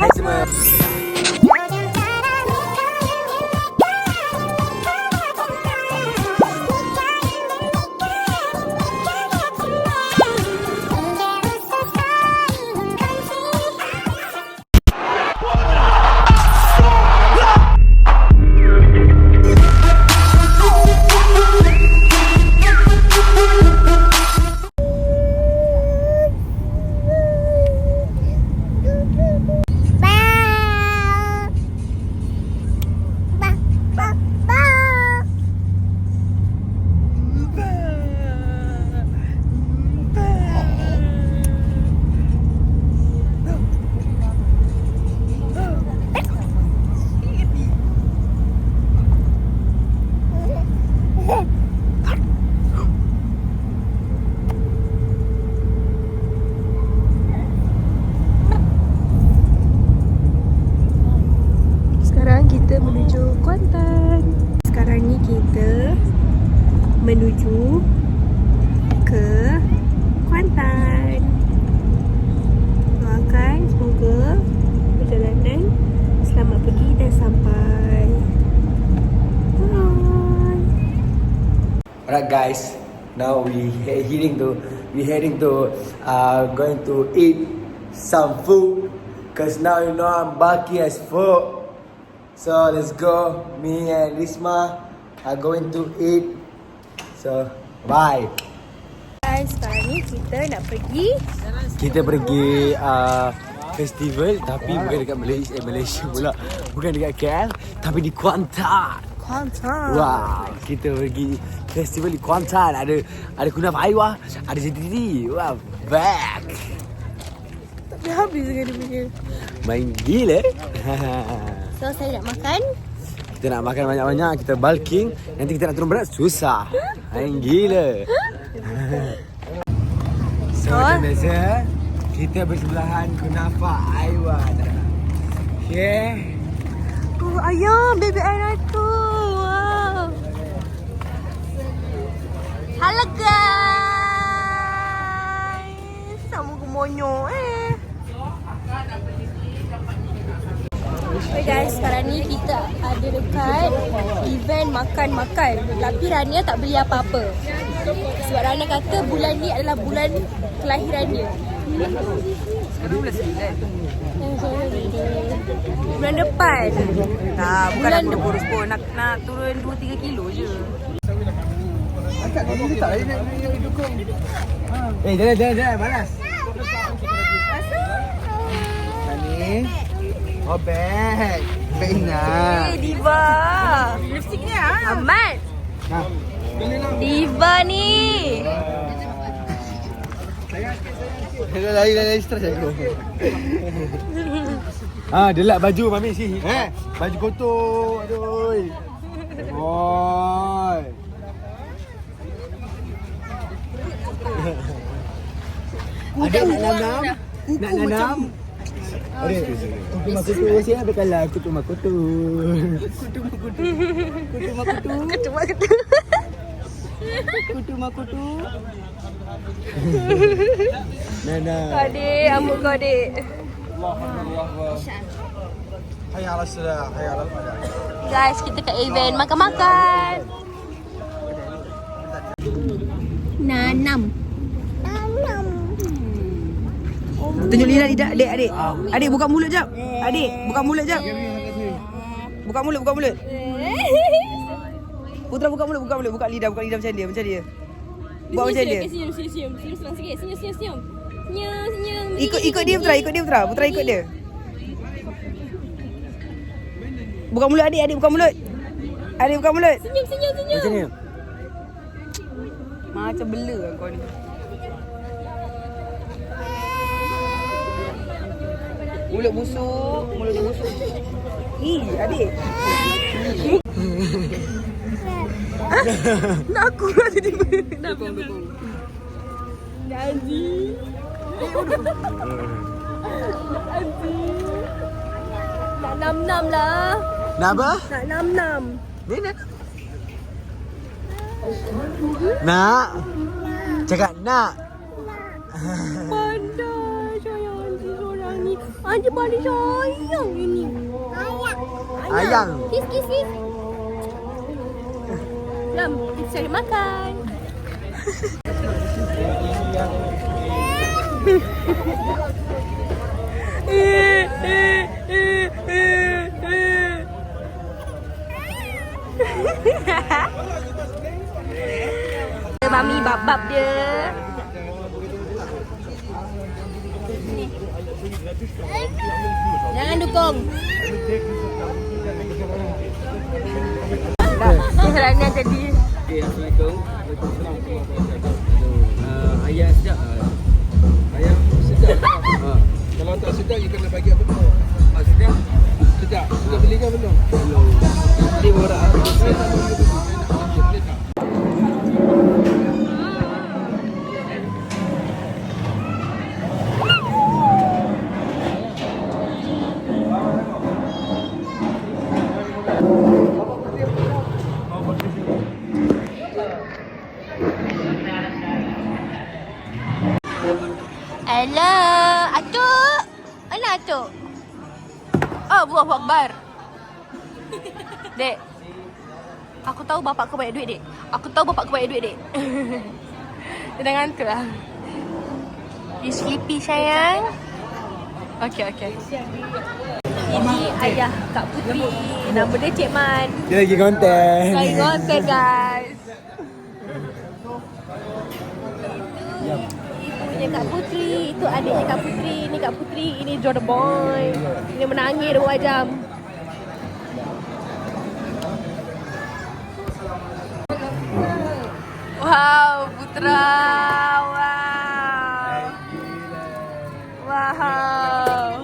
Hai semua. Kita menuju Kuantan. Sekarang ni kita menuju ke Kuantan. Doakan semoga perjalanan selamat pergi dan sampai. Bye. Alright guys, now we heading to going to eat some food, cause now you know I'm bulky as fuck. So let's go. Me and Risma are going to eat. So bye. Guys, sekarang ni kita nak pergi. Kita pergi festival tapi bukan dekat Malaysia pula. Bukan dekat KL tapi di Kuantan. Kuantan. Wah, kita pergi festival di Kuantan. Ada kunafa aiwa, ada JTT. Wah, back. Tak habis dengan dia punya. Main gila. So saya nak makan. Kita nak makan banyak-banyak, kita bulking, nanti kita nak turun berat susah. Main gila. So macam biasa, kita bersebelahan kunafa aiwa. Okay. Oh, ayam, bebek ayam tu. Wow. Halo guys. Sama gemonyo Okay guys, sekarang ni kita ada dekat event makan-makan. Tapi Rania tak beli apa-apa. Sebab Rania kata bulan ni adalah bulan kelahiran dia. Bulan 9. Bulan depan. Nah, bukan nak kurus pun. Nak turun 2-3 kilo je. Angkat dulu tak lain nak dukung. Jangan, balas. Nani? Oh, bag. Bag Ina. Diva. Lipsticknya. Ahmad. Diva ni. Lari stres aku. Delak baju mami sini. Baju kotor. Aduh. Oi. Ada nak nanam? Nak nanam? Ada. Kutu makutu saya ada kalah kutu makutu. Kutu makutu. Nana. Adik, ambut kau adik. Hayya ala salam, hayya ala falah. Guys, kita kat event makan-makan. Nanam. Tunjuk lidah adik. Adik buka mulut jap. Adik, buka mulut jap. Buka mulut. Putra buka mulut. Buka lidah macam dia. Buat macam dia. Senyum sikit. Senyum. Ikut dia Putra. Putra ikut dia. Buka mulut adik buka mulut. Adik buka mulut. Senyum. Macam ni. Macam bela kau ni. Mulut busuk. Adik. Nak aku lah tiba-tiba. Kenapa? Nazi. Nak nam-nam lah. Nak apa? Nak nam-nam. Ni nak. Nak. Cakap nak. Pandai sayang si seorang ni. Dia paling sayang ini. Ayang. Kiss, kiss, kiss. Lam, kita cari makan. Mami bab-bab dia. Jangan dukung. Kerana jadi. Okay, Assalamualaikum. Ayam sedap. Ayam sedap. Kalau tak sedap, you kena bagi apa tu? Sedap? Sedap. Sudah beli ke belum? Belum. Beli orang. Hello, Atuk. Mana Atuk? Oh, Allahu Akbar. Dek. Aku tahu bapak kau banyak duit, Dek. Aku tahu bapak kau banyak duit, Dek. Dia dah ngantuk lah. You sleepy, sayang? Okay, okay. Ini ayah Kak Putri. Nama dia Cik Man. Dia lagi konten. Lagi konten, guys. Ibunya Kak Putri, itu adiknya Kak Putri, ini Kak Putri, ini Jordan Boy. Ini menangis 2 jam. Wow, Putra. Wow. Wow.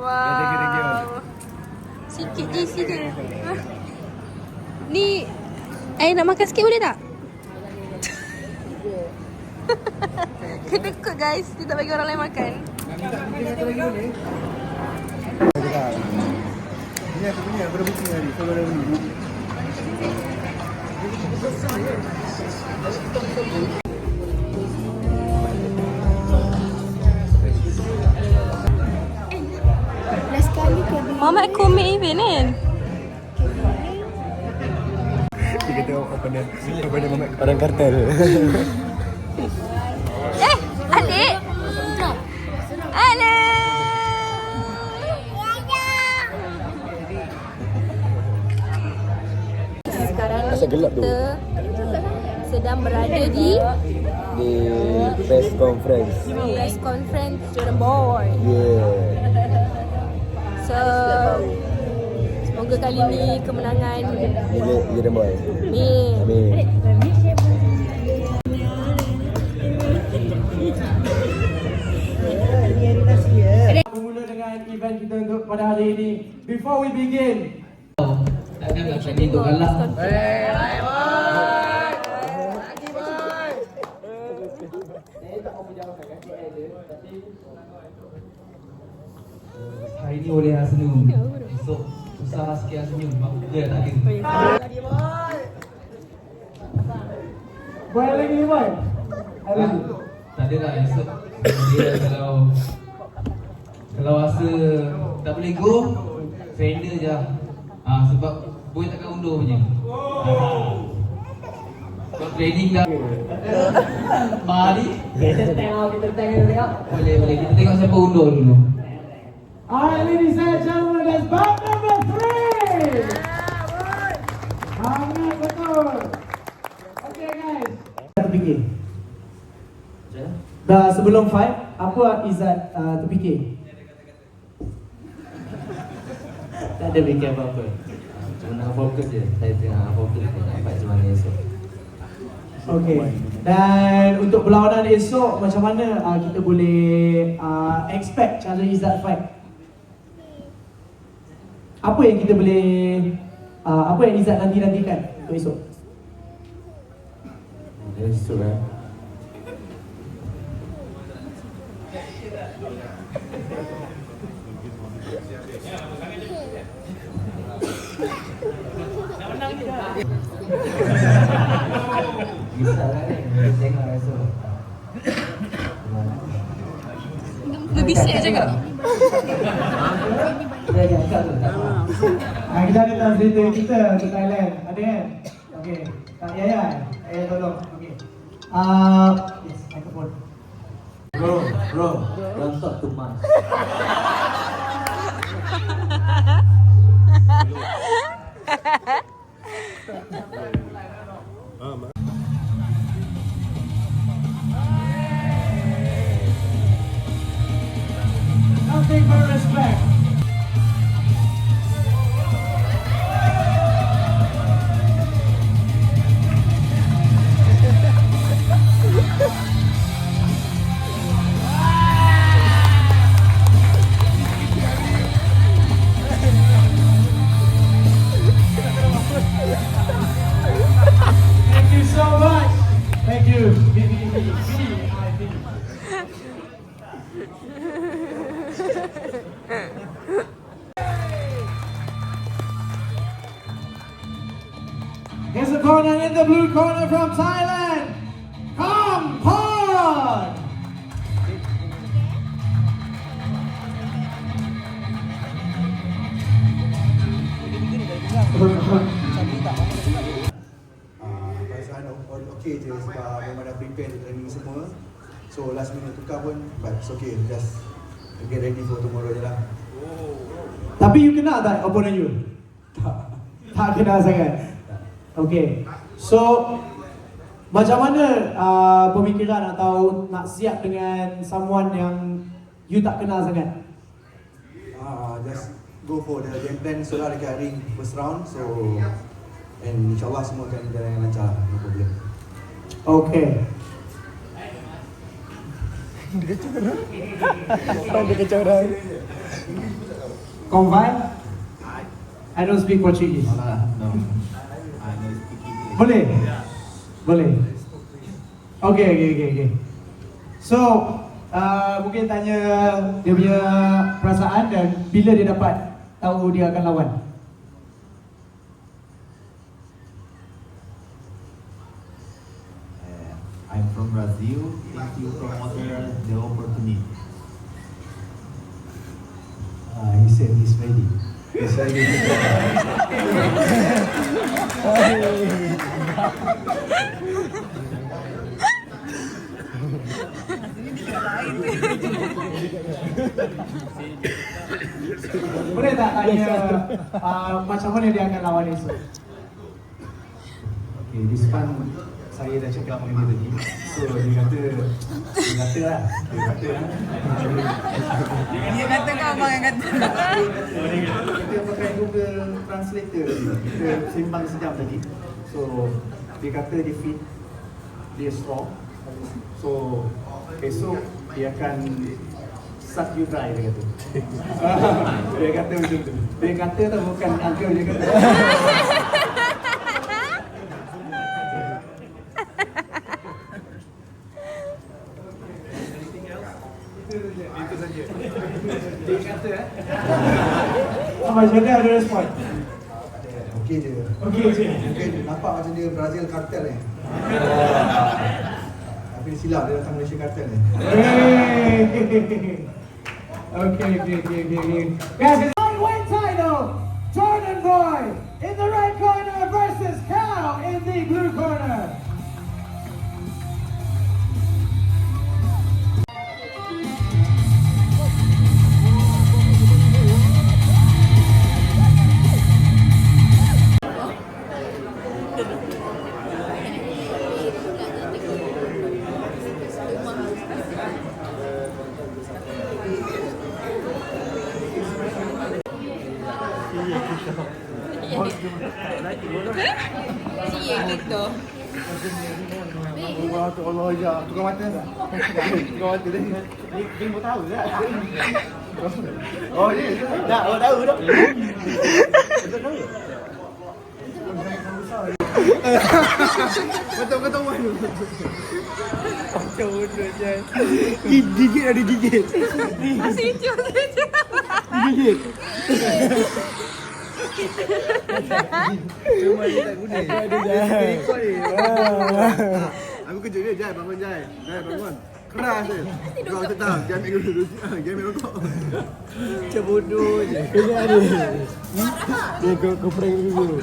Wow. Sikit je, sikit. Ni, nak makan sikit boleh tak? Kena kot guys, dia tak bagi orang lain makan. Ini aku punya, aku dah booking tadi. Kau dah beli. Mama komen event kan? Kita tengok opener Mamat orang kartel. Adik. Hello. Sekarang ni Asal gelap tu? kita sedang berada di Press conference. Jordan Boy. Yeah. So semoga kali ni kemenangan Jordan Boy. Amin. Amin. Bermula dengan event kita untuk pada hari ini. Before we begin, Takkan tak ni untuk kalah. Hari ni boleh senyum. Esok susah sikit senyum. Dia tak ada. boy lagi ni boy. Tak ada lah esok. Dia kalau rasa tak boleh go, surrender je. Sebab boy takkan undur punya. Sebab training dah. Mari. Kita tengok. Boleh. Kita tengok siapa undur dulu. Alright, ladies and gentlemen, that's bout number 3. Hangat betul. Okay guys. Terfikir. Dah sebelum fight, apa Izzat terfikir? Tak ada fikir apa-apa. Cuma nak fokus je. Saya tengah fokus nak fight macam mana esok. Okay. Dan untuk perlawanan esok, macam mana kita boleh expect cara Izzat fight? Apa yang kita boleh apa yang Izzat nantikan untuk esok? Esok Bisa kan? Tengok esok. bisik je cakap. Dia angkat tu. Kita ada translator kita ke Thailand. Ada kan? Okey. Kak Yaya. Yaya tolong. Okey. Yes, microphone. Bro, don't talk too much. Nothing but respect. Thank you so much. Thank you. VIP. Here's a corner in the blue corner from Thailand. Kampong! Perasaan okey je sebab memang dah prepare untuk training semua. So last minute tukar pun, but it's okay, just get ready for tomorrow je lah. Tapi you kenal tak opponent you? Tak kenal sangat. Okay. So macam mana pemikiran atau nak siap dengan someone yang you tak kenal sangat? Just go for the game plan solar dekat ring first round. So and insyaAllah semua akan berjalan dengan lancar, no problem. Okay. Confine? I don't speak Portuguese. No. Boleh? Boleh. Okay. So, mungkin tanya dia punya perasaan dan bila dia dapat tahu dia akan lawan. I'm from Brazil. Thank you promoter the opportunity. He said he's ready. He's ready. Boleh tak tanya macam mana dia akan lawan esok? Okay, this one saya dah cakap dengan dia tadi. So dia kata lah. Dia kata kau abang yang kata. Kita pakai Google Translator. Kita sembang sejam tadi. So dia kata dia fit, dia strong. So esok dia akan suck you dry, dia kata. Dia kata macam tu. Dia kata tu bukan uncle, dia kata. Dia kata Macam mana ada respon? okey je. Okey je. Mungkin nampak macam dia Brazil kartel ni. Tapi dia silap, dia datang Malaysia kartel ni. Okay. Guys, it's lightweight title. Jordan Boy in the red corner versus Cow in the blue corner. Allah ya, tukar mata. Tukar mata tadi. Dia mau tahu tak? Oh, ya. Dah, tahu dah. Betul mana? Macam bodoh je. Gigit ada gigit. Masih cium saja. Gigit. Cuma dia tak guna. Ada Jai. Aku kejut dia, Jai, bangun Jai. Jai, bangun. Keras je. Kau tak jangan ambil dulu. Jangan ambil rokok. Macam bodoh je. Kena ada. Dia kau prank dulu.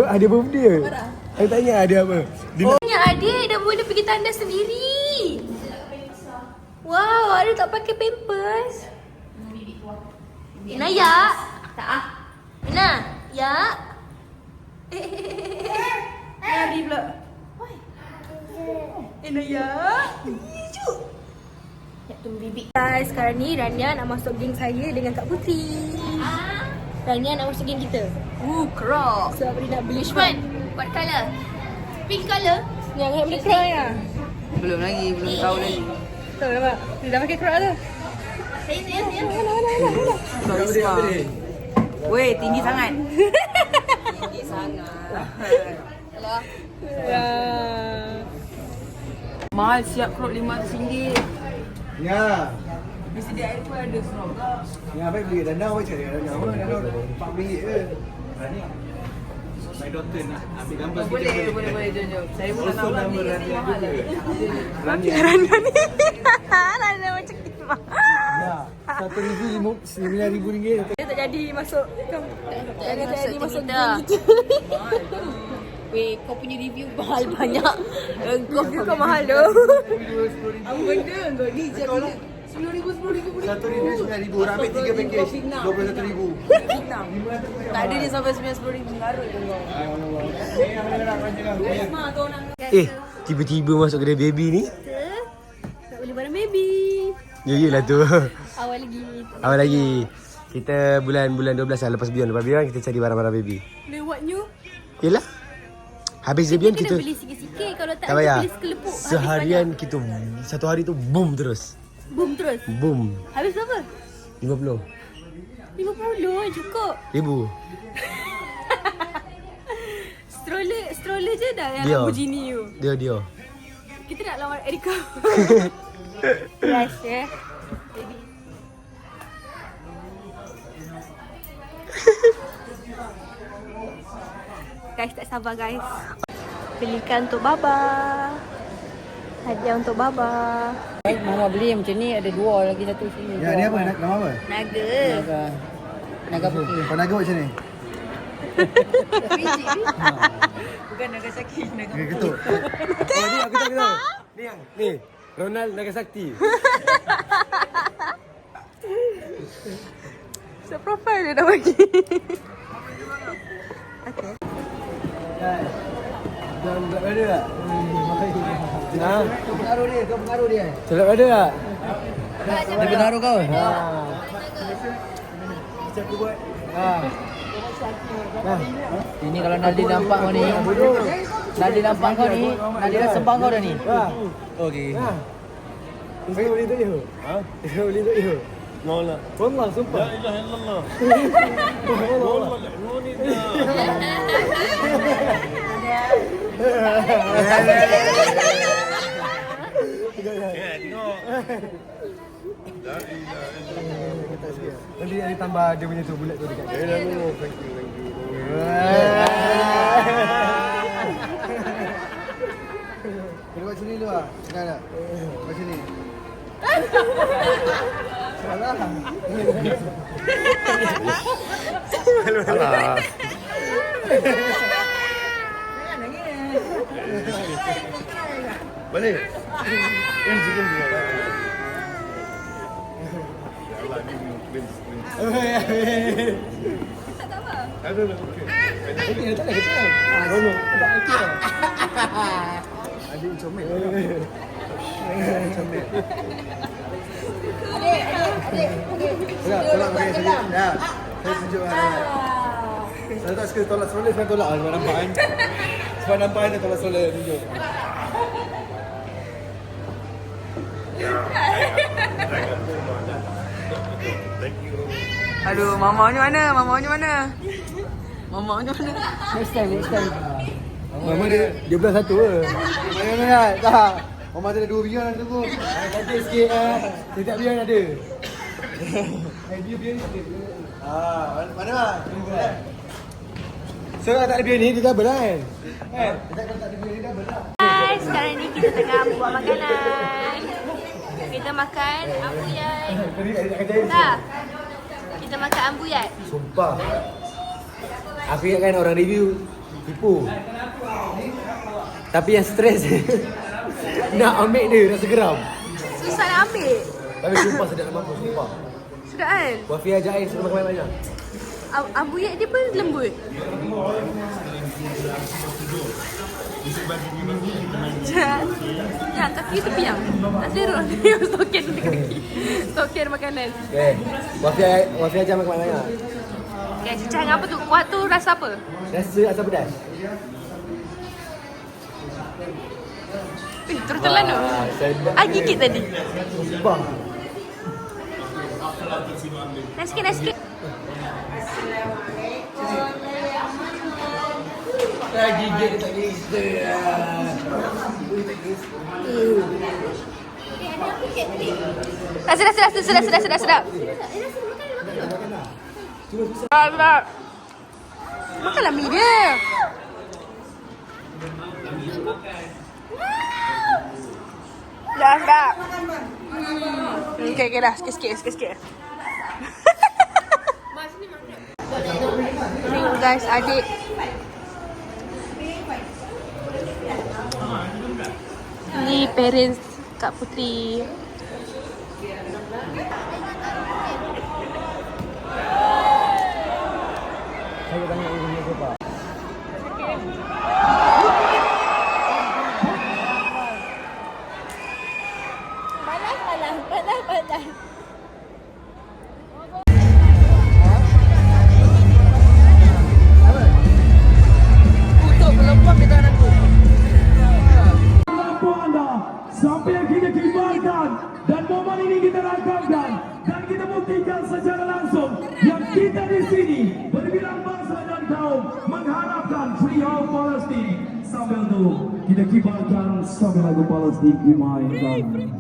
Ada birthday ke? Aku tanya ada apa? Punya adik dah boleh pergi tandas sendiri. Wow, adik tak pakai pampers. Ina ya? Tak ah. Ina, ya? Lari pula. Ina ya? Iju. Ya tunggu bibi. Guys, sekarang ni Rania nak masuk geng saya dengan Kak Putri. Rania nak masuk geng kita. Kerok. So, apa dia nak beli? Which one? What colour? Pink colour? Yang nak beli kerok ya? Belum lagi, belum tahu lagi. Tahu nampak? Dia dah pakai kerok tu. Karisma. Weh, tinggi sangat. Tinggi sangat. Mahal siap kerok RM500. Ya. Mesti di air pun ada kerok. Ya, baik beli dandang apa cari dandang apa? Dandang RM4 je. My daughter nak ambil gambar kita. Boleh, jom. Saya pun nak ambil mahal lah. Rania ni. Rania macam kita. Ya. RM1,000, RM9,000. Dia tak jadi masuk. Tak jadi masuk geng kita. Weh, kau punya review mahal banyak. Kau review kau mahal tu. Apa benda kau ni je. RM10,000, RM1,000, RM9,000. Orang ambil 3 package. RM21,000. tak ada dia sampai RM90,000 garut je kau. Tiba-tiba masuk kedai baby ni. Tak boleh barang baby. Yelah tu. Awal lagi. Kita bulan 12 lah. Lepas Beyond kita cari barang-barang baby. Lewatnya. Yelah. Habis Beyond Kita kita beli sikit-sikit. Kalau tak payah. beli sekelepuk. Seharian kita satu hari tu boom terus. Boom terus. Boom. Habis berapa? 50 50 cukup. ribu. Stroller je dah yang Dia. Lamborghini tu. Dia. Kita nak lawan Erika. Yes, ya. Baby. Guys, tak sabar guys. Belikan untuk Baba. Hadiah untuk Baba. Mama beli yang macam ni, ada dua lagi satu sini. Ya, ni apa? Nama apa? Naga. Naga putih. Kau naga macam ni? Bukan Nagasaki, naga Naga ketuk. Oh, ni aku tahu. Ni. Ronald Nagasaki. So profile dia dah bagi. Okay. Jangan ada tak? Ha? Pengaruh dia. Celak ada tak? Dia pengaruh kau? Macam aku buat. Ini kalau Nadia nampak kau ni. Nadia nampak kau ni. Nadia dah sembang kau dah ni. Okey. Saya boleh tak ya? Saya boleh tak ya? Wallah. Wallah sumpah. La ilaha illallah. Wallah. Nanti ada tambah dia punya tu bulat tu dekat. Thank you. Kau buat sini dulu ah. Senang tak? Buat sini. Salah. Salah. Boleh? Ini sikit dia. Ada lah. Okey, tak ada kita. Rono. Tak okey. Adik comel. Comel. Tolak pakai sini. Ya. Saya tunjukkan. Saya tak suka tolak stroller, saya tolak sebab nampak kan. Sebab nampak kan tolak stroller tunjuk. Aduh, mamanya mana? Mamanya mana? Mamanya mana? Next time. Mama dia belah satu ke? Mana tak? Mama ada 2 biar tu pun. Ada sikit ah. Saya tak biar ada. Dia sikit. Mana? So tak ada biar ni dia dah belah kan? Kita kalau tak ada biar ni dah belah. Guys, sekarang ni kita tengah buat makanan. makan ambuyat. Tak. Kita makan ambuyat. Sumpah. Aku ingatkan orang review tipu. Tapi yang stres nak ambil dia rasa geram. Susah nak ambil. Tapi sumpah sedap nak mampus, sumpah. Sudah kan? Wafi ajak air suruh makan banyak. Ambuyat dia pun lembut. Ya, kaki tepi yang. Tak serok. Stokin kaki. Stokin makanan. Okay. Wafi ajak makan banyak. Okay, cicah dengan apa tu? Kuah tu rasa apa? Rasa asam pedas. Terus telan tu. Gigit tadi. Sumpah. Naik sikit, naik sikit. Gigit tak bisa. Sedap. Sedap. Makanlah mie dia. Sedap. Okay, dah. Sikit. Ni guys, adik. Ni parents Kak Putri. Saya tanya ibu siapa? Panas. Untuk pelempam kita nak sampai yang kita kibarkan dan momen ini kita rangkamkan dan kita buktikan secara langsung yang kita di sini berbilang bangsa dan kaum mengharapkan perihal Palestin. Sambil itu kita kibarkan sambil lagu Palestin dimainkan.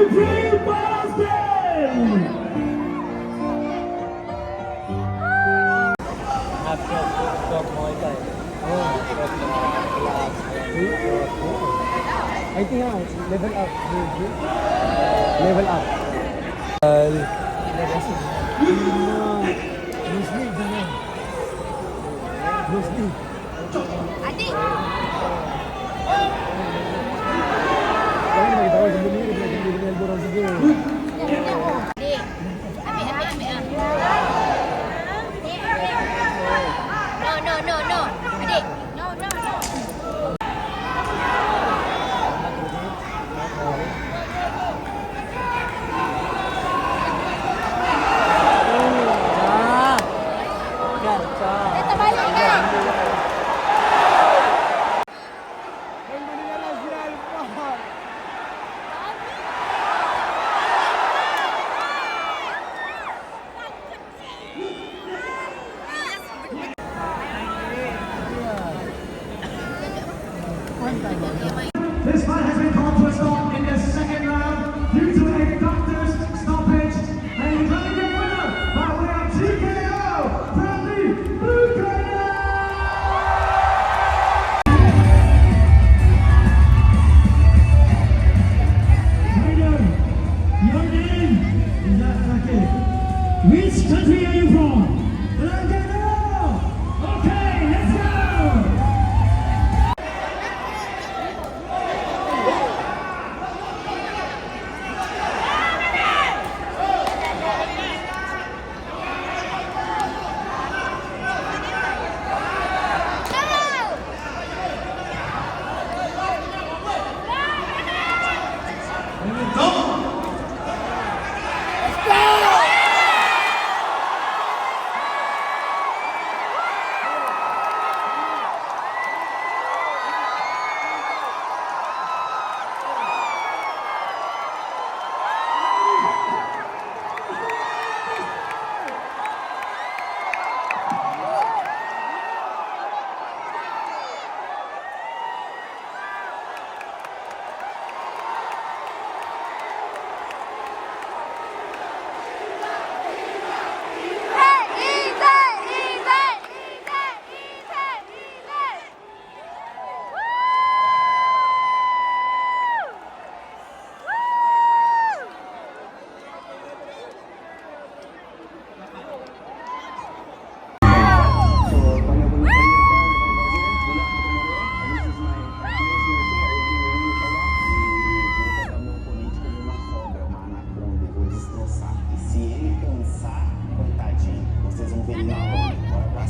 Free Palestine! I think level up. Level up. Adik. Jangan bagi tahu sebelum ni dia kena dengan borang juga. Adik. Ambil. No. Adik. No. Kita balik kan? This fight has been called to a stop in the second round due to a doctor's stoppage. And he's running the winner by way of TKO from the blue corner. Tiger, your name is Asake. Which country are you from? Okay, let's go.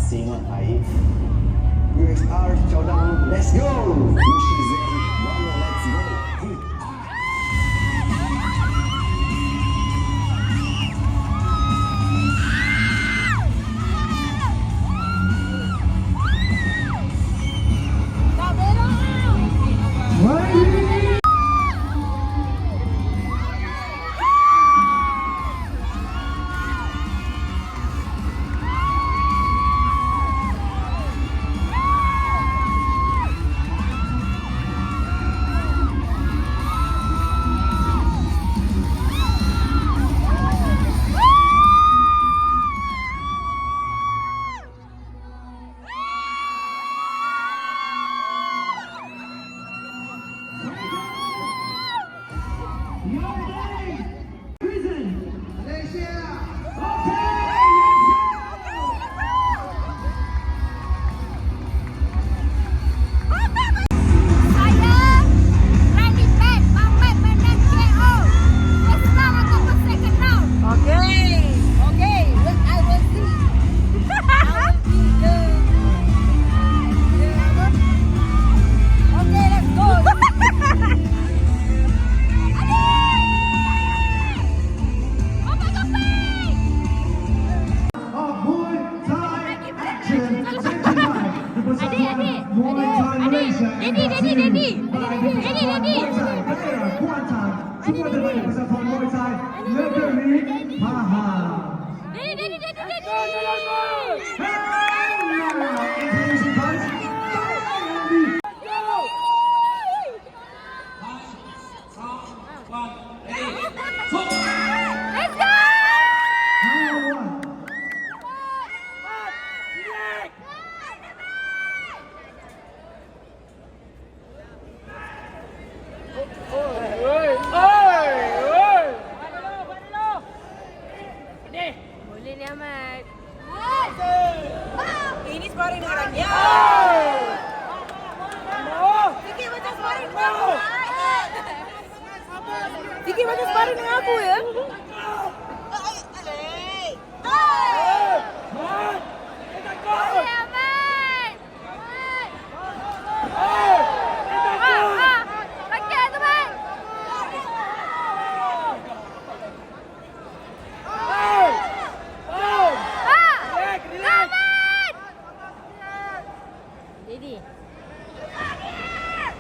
asing air. UXR, ciao down, let's go! Let's go! Boleh ni Ahmad. Ini sparring dengan orang dia. Fikir macam sparring dengan aku. Fikir macam sparring dengan aku ya. Boleh Ahmad. Pakai teman. Jadi. Selamat.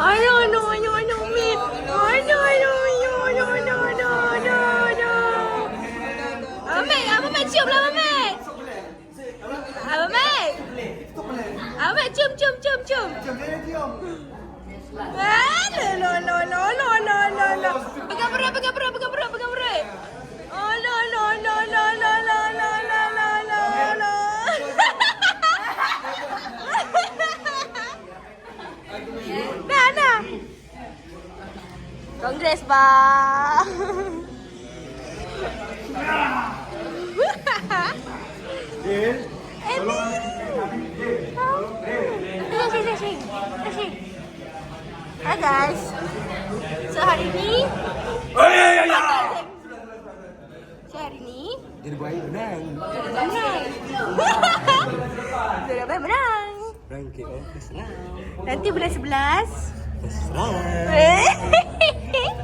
Aduh, Mit. Abang Mat cium lah, Abang Mat. Abang Mat. Abang Mat cium. No. Pegang perut. Oh, no. Nah. Kongres, Pak. Hi guys. So hari ni Jadi buaya menang. Dua menang. Rangkit kesenang. Nanti bulan 11. Kesenang.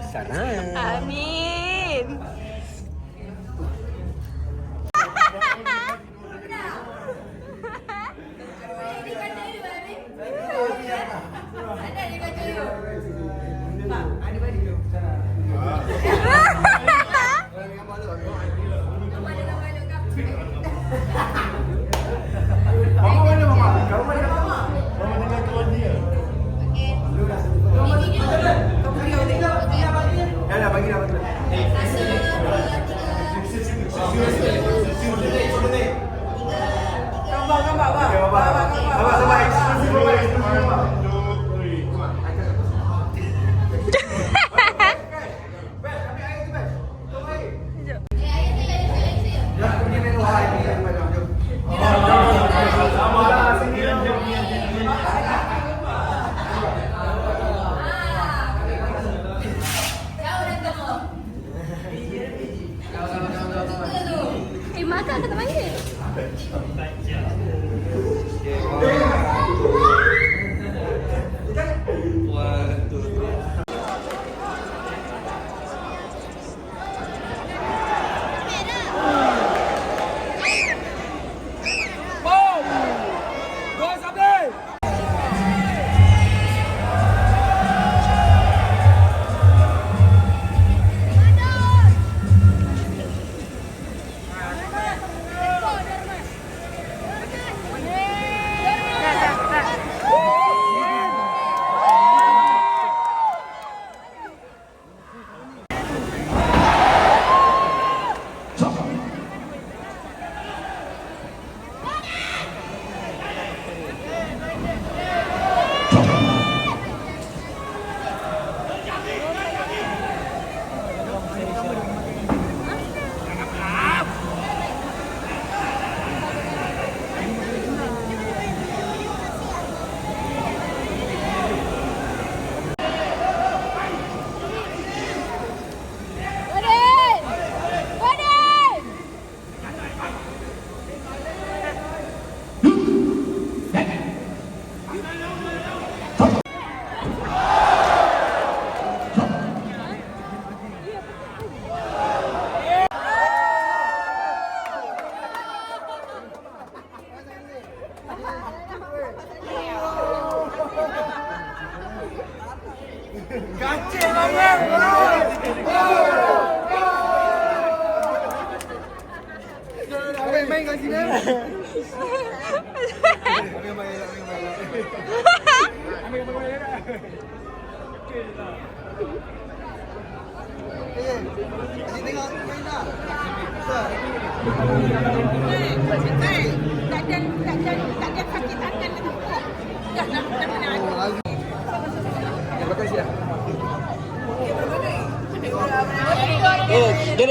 Kesenang. Amin. Makan kata panggil.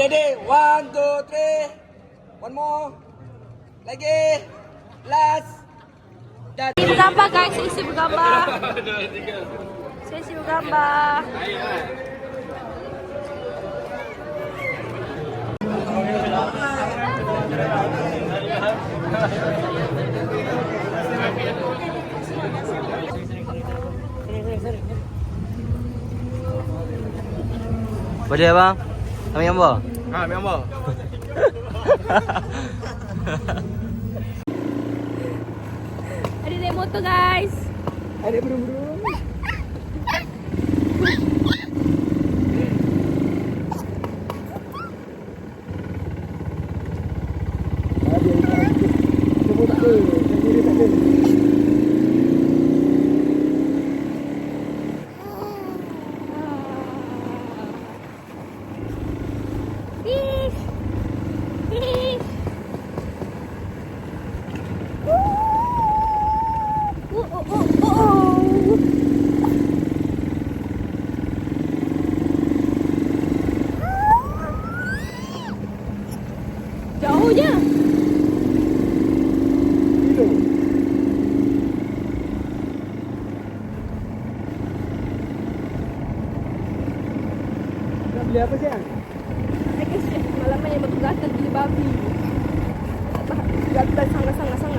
Ready? 1, 2, 3. One more. Lagi. Last. Bergambar guys, sesi bergambar. Sesi bergambar. Boleh bang? Ambil gambar? Ha, ambil gambar. Adik naik motor guys. Adik buru-buru. Fish. Fish. Oh. Jauh je. Nak beli apa siang? Malam ni batu gatal gila babi. Gatal sangat-sangat.